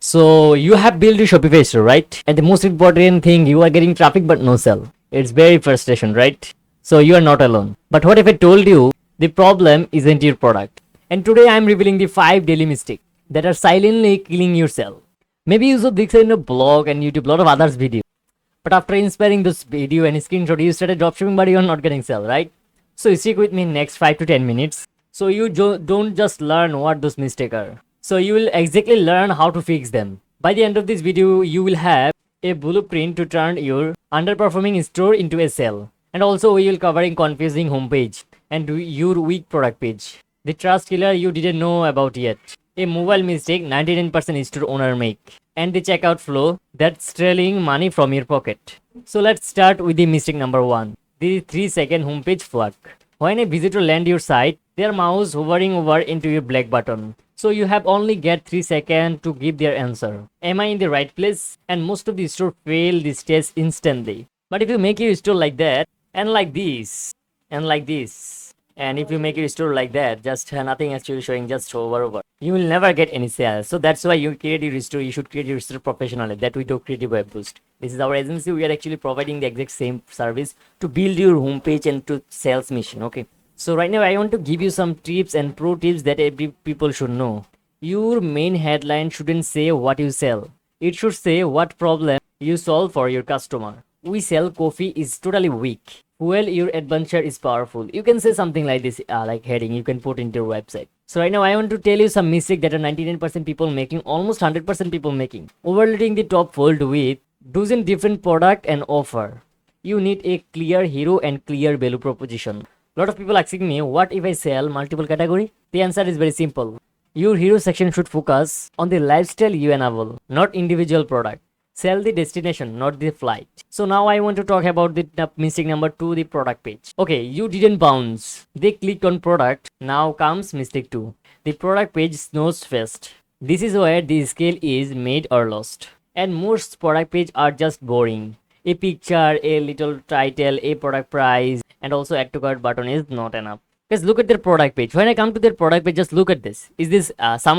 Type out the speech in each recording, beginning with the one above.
So you have built your Shopify store, right? And the most important thing, you are getting traffic but no sell. It's very frustration, right? So you are not alone. But what if I told you the problem isn't your product? And today I am revealing the 5 daily mistakes that are silently killing your sell. Maybe you saw this in a blog and YouTube, lot of others video. But after inspiring this video and screenshot, you started dropshipping, but you're not getting sell, right? So stick with me next 5 to 10 minutes. So you don't just learn what those mistakes are. So you will exactly learn how to fix them. By the end of this video, you will have a blueprint to turn your underperforming store into a sell. And also we will covering confusing homepage and your weak product page. The trust killer you didn't know about yet. A mobile mistake 99% store owner make. And the checkout flow that's stealing money from your pocket. So let's start with the mistake number 1. The 3-second homepage flag. When a visitor land your site, their mouse hovering over into your black button. So you have only get 3 seconds to give their answer. Am I in the right place? And most of the store fail this test instantly. But if you make your store like that, and like this, and like this, and if you make your store like that, just nothing actually showing, just over, you will never get any sales. So that's why you create your store. You should create your store professionally. That we do Creative Web Boost. This is our agency. We are actually providing the exact same service to build your homepage and to sales mission. Okay. So right now I want to give you some tips and pro tips that every people should know. Your main headline shouldn't say what you sell. It should say what problem you solve for your customer. We sell coffee is totally weak. Well, your adventure is powerful. You can say something like this, like heading you can put into your website. So right now I want to tell you some mistake that are 99% people making, almost 100% people making. Overloading the top fold with dozen different product and offer. You need a clear hero and clear value proposition. Lot of people asking me, what if I sell multiple category? The answer is very simple. Your hero section should focus on the lifestyle you enable, not individual product. Sell the destination, not the flight. So now I want to talk about the mistake number 2, the product page. Okay, you didn't bounce. They clicked on product. Now comes mistake 2. The product page snows first. This is where the scale is made or lost. And most product page are just boring. A picture, a little title, a product price, and also add to cart button is not enough. Just look at their product page. When I come to their product page, just look at this. Is this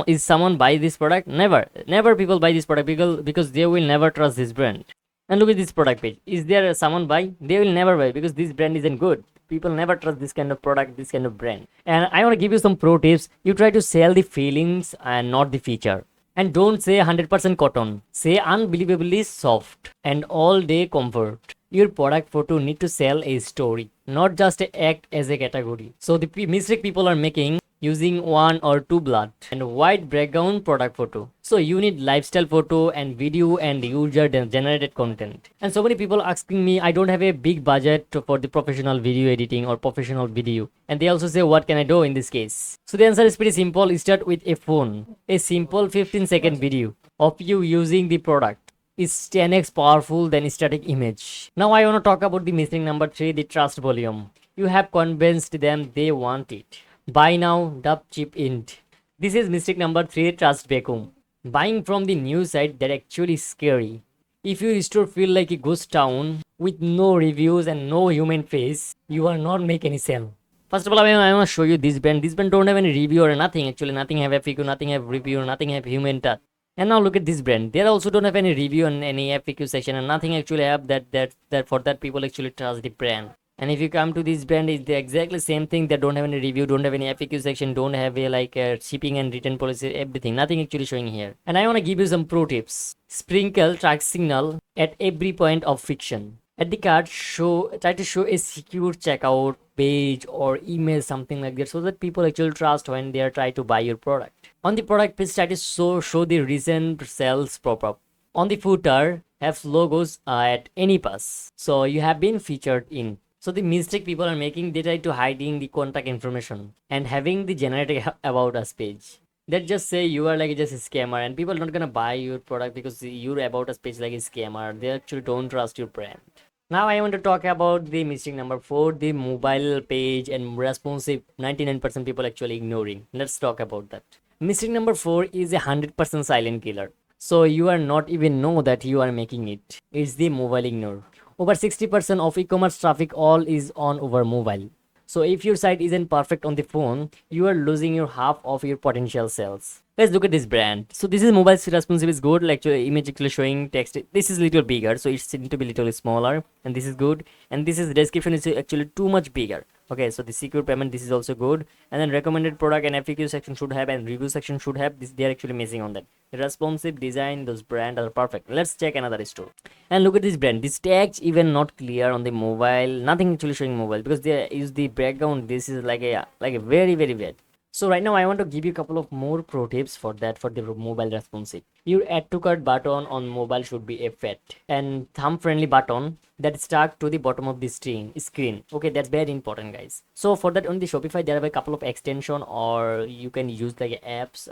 is someone buy this product? Never people buy this product because they will never trust this brand. And look at this product page. Is there someone buy? They will never buy because this brand isn't good. People never trust this kind of product, this kind of brand. And I want to give you some pro tips. You try to sell the feelings and not the feature. And don't say 100% cotton. Say unbelievably soft and all day comfort. Your product photo need to sell a story, not just act as a category. So the mistake people are making using 1 or 2 blood and white background product photo. So you need lifestyle photo and video and user generated content. And so many people asking me, I don't have a big budget for the professional video editing or professional video. And they also say, what can I do in this case? So the answer is pretty simple. Start with a phone. A simple 15-second video of you using the product is 10x powerful than static image. Now I want to talk about the mistake number 3, the trust volume. You have convinced them they want it. Buy now, dub cheap int. This is mistake number 3, trust vacuum. Buying from the news site that actually scary. If your store feel like a ghost town with no reviews and no human face, you are not make any sale. First of all, I want to show you this brand. This brand don't have any review or nothing. Actually, nothing have FAQ, nothing have review, nothing have human touch. And now look at this brand. They also don't have any review and any FAQ section and nothing actually have that for that people actually trust the brand. And if you come to this brand, it's the exactly same thing. They don't have any review, don't have any FAQ section, don't have a shipping and return policy, everything. Nothing actually showing here. And I want to give you some pro tips. Sprinkle track signal at every point of friction. At the cart, try to show a secure checkout page or email, something like that, so that people actually trust when they are trying to buy your product. On the product page, try to show the recent sales pop-up. On the footer, have logos at any pass. So you have been featured in. So the mistake people are making, they try to hiding the contact information and having the generic about us page. That just say you are like just a scammer and people are not gonna buy your product because your about us page like a scammer. They actually don't trust your brand. Now I want to talk about the mistake number 4, the mobile page and responsive 99% people actually ignoring. Let's talk about that. Mistake number 4 is 100% silent killer. So you are not even know that you are making it. It's the mobile ignore. Over 60% of e-commerce traffic all is on over mobile. So if your site isn't perfect on the phone, you are losing your half of your potential sales. Let's look at this brand. So this is mobile responsive is good, like image actually showing text. This is little bigger, so it's need to be little smaller, and this is good. And this is description is actually too much bigger. Okay, so the secure payment, this is also good. And then recommended product and FAQ section should have, and review section should have. This they are actually missing on that. The responsive design, those brand are perfect. Let's check another store and look at this brand. This tags even not clear on the mobile, nothing actually showing mobile because they use the background. This is like a very bad. So right now I want to give you a couple of more pro tips for that, for the mobile responsive. Your add to cart button on mobile should be a fat and thumb friendly button that is stuck to the bottom of the screen. Okay, that's very important, guys. So for that, on the Shopify there are a couple of extension, or you can use like apps.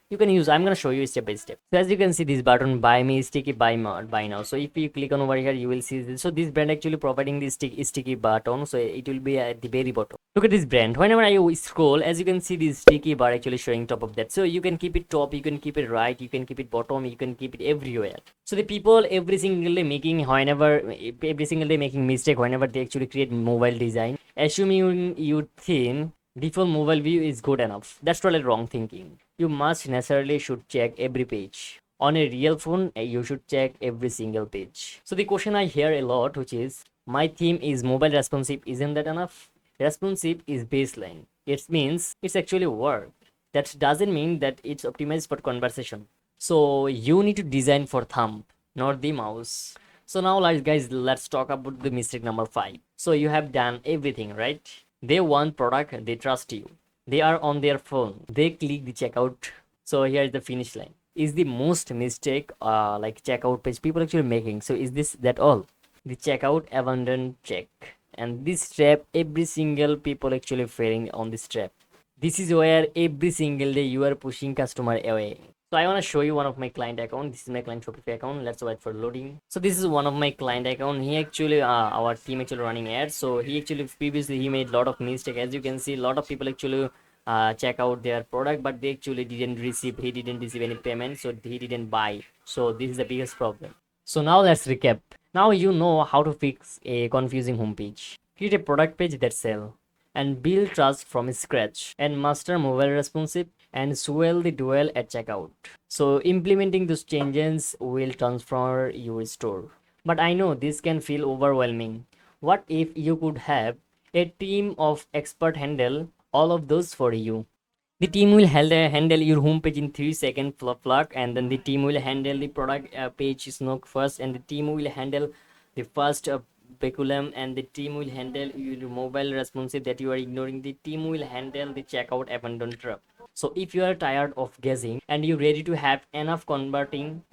You can use, I'm going to show you step by step. So as you can see, this button buy me sticky buy now. So if you click on over here, you will see this. So this brand actually providing this sticky button, so it will be at the very bottom. Look at this brand. Whenever I scroll, as you can see, this sticky bar actually showing top of that. So you can keep it top, you can keep it right, you can keep it bottom, you can keep it everywhere. So the people every single day making mistake whenever they actually create mobile design, assuming you think default mobile view is good enough. That's totally wrong thinking. You must necessarily should check every page. On a real phone, you should check every single page. So the question I hear a lot, which is, my theme is mobile responsive, isn't that enough? Responsive is baseline. It means it's actually work. That doesn't mean that it's optimized for conversation. So you need to design for thumb, not the mouse. So now guys, let's talk about the mistake number 5. So you have done everything, right? They want product, they trust you. They are on their phone, they click the checkout. So here is the finish line. Is the most mistake like checkout page people actually making. So is this that all? The checkout abandon check. And this trap, every single people actually failing on this trap. This is where every single day you are pushing customer away. So I want to show you one of my client account. This is my client Shopify account. Let's wait for loading. So this is one of my client account. He actually our team actually running ads. So he actually previously he made a lot of mistake. As you can see, a lot of people actually check out their product, but they actually didn't receive. He didn't receive any payment, so he didn't buy. So this is the biggest problem. So now let's recap. Now you know how to fix a confusing homepage. Create a product page that sell and build trust from scratch and master mobile responsive and swell the dual at checkout. So implementing those changes will transform your store. But I know this can feel overwhelming. What if you could have a team of expert handle all of those for you? The team will handle your homepage in 3 seconds plug, and then the team will handle the product page snook first, and the team will handle the first peculum, and the team will handle your mobile responsive that you are ignoring. The team will handle the checkout abandon trap. So if you are tired of guessing and you're ready to have converting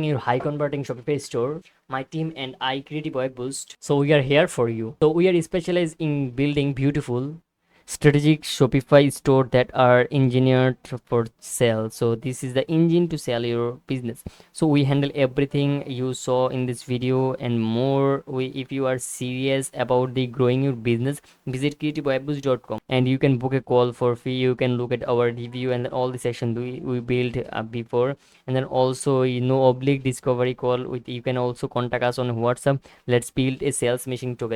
your high converting Shopify store, my team and I Creative Web Boost, so we are here for you. So we are specialized in building beautiful strategic Shopify store that are engineered for sale. So this is the engine to sell your business. So we handle everything you saw in this video and more. If you are serious about the growing your business, visit creativeweboost.com and you can book a call for free. You can look at our review and all the sessions we built before, and then also oblique discovery call with. You can also contact us on WhatsApp. Let's build a sales machine together.